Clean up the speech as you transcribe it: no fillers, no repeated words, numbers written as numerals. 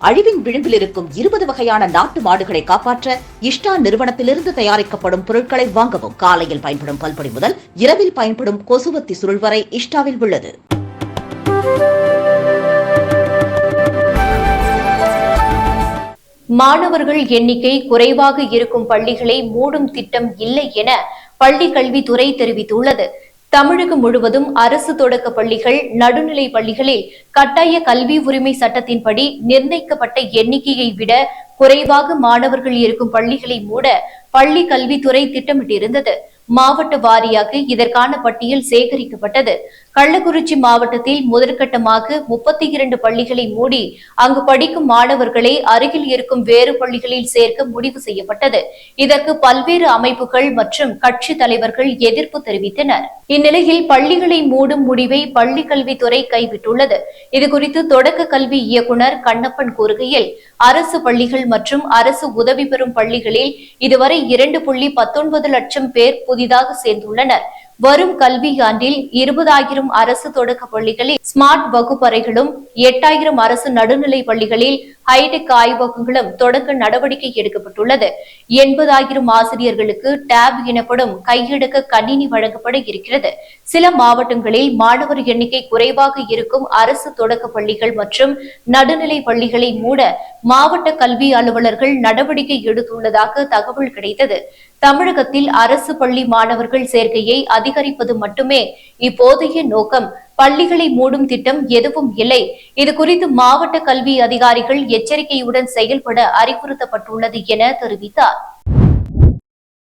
அழிவின் விளிம்பில் இருக்கும் 20 வகையான நாட்டு மாடுகளை காப்பாற்ற இஷ்டா நிறுவனத்திலிருந்து தயாரிக்கப்படும் பொருட்களை வாங்கவும். காலையில் பயன்படும் பல்பொடி முதல் இரவில் பயன்படும் கொசுவத்தி சுருள் வரை இஷ்டாவில் உள்ளது. மாணவர்கள் எண்ணிக்கை குறைவாக இருக்கும் பள்ளிகளை மூடும் திட்டம் இல்லை என பள்ளி கல்வித்துறை தெரிவித்துள்ளது. தமிழகம் முழுவதும் அரசு தொடக்க பள்ளிகள், நடுநிலை பள்ளிகளில் கட்டாய கல்வி உரிமை சட்டத்தின்படி நிர்ணயிக்கப்பட்ட எண்ணிக்கையை விட குறைவாக மாணவர்கள் இருக்கும் பள்ளிகளை மூட பள்ளி கல்வித்துறை திட்டமிட்டிருந்தது. மாவட்ட வாரியாக இதற்கான பட்டியல் சேகரிக்கப்பட்டது. கள்ளக்குறிச்சி மாவட்டத்தில் முதற்கட்டமாக 32 பள்ளிகளை மூடி அங்கு படிக்கும் மாணவர்களை அருகில் இருக்கும் வேறு பள்ளிகளில் சேர்க்க முடிவு செய்யப்பட்டது. இதற்கு பல்வேறு அமைப்புகள் மற்றும் கட்சி தலைவர்கள் எதிர்ப்பு தெரிவித்தனர். இந்நிலையில் பள்ளிகளை மூடும் முடிவை பள்ளி கல்வித்துறை கைவிட்டுள்ளது. இதுகுறித்து தொடக்க கல்வி இயக்குநர் கண்ணப்பன் கூறுகையில், அரசு பள்ளிகள் மற்றும் அரசு உதவி பெறும் பள்ளிகளில் இதுவரை 2.19 லட்சம் பேர் புதிதாக சேர்ந்துள்ளனர். வரும் கல்வியாண்டில் 20,000 அரசு தொடக்க பள்ளிகளில் ஸ்மார்ட் வகுப்பறைகளும் 8,000 அரசு நடுநிலை பள்ளிகளில் ஹைடெக் ஆய்வகங்களும் தொடக்க நடவடிக்கை எடுக்கப்பட்டுள்ளது. 80,000 ஆசிரியர்களுக்கு டேப் எனப்படும் கையடக்க கணினி வழங்கப்பட இருக்கிறது. சில மாவட்டங்களில் மாணவர் எண்ணிக்கை குறைவாக இருக்கும் அரசு தொடக்க பள்ளிகள் மற்றும் நடுநிலை பள்ளிகளை மூட மாவட்ட கல்வி அலுவலர்கள் நடவடிக்கை எடுத்துள்ளதாக தகவல் கிடைத்தது. தமிழகத்தில் அரசு பள்ளி மாணவர்கள் சேர்க்கையை அதிகரிப்பது மட்டுமே இப்போதைய நோக்கம். பள்ளிகளை மூடும் திட்டம் எதுவும் இல்லை. இதுகுறித்து மாவட்ட கல்வி அதிகாரிகள் எச்சரிக்கையுடன் செயல்பட அறிவுறுத்தப்பட்டுள்ளது என தெரிவித்தார்.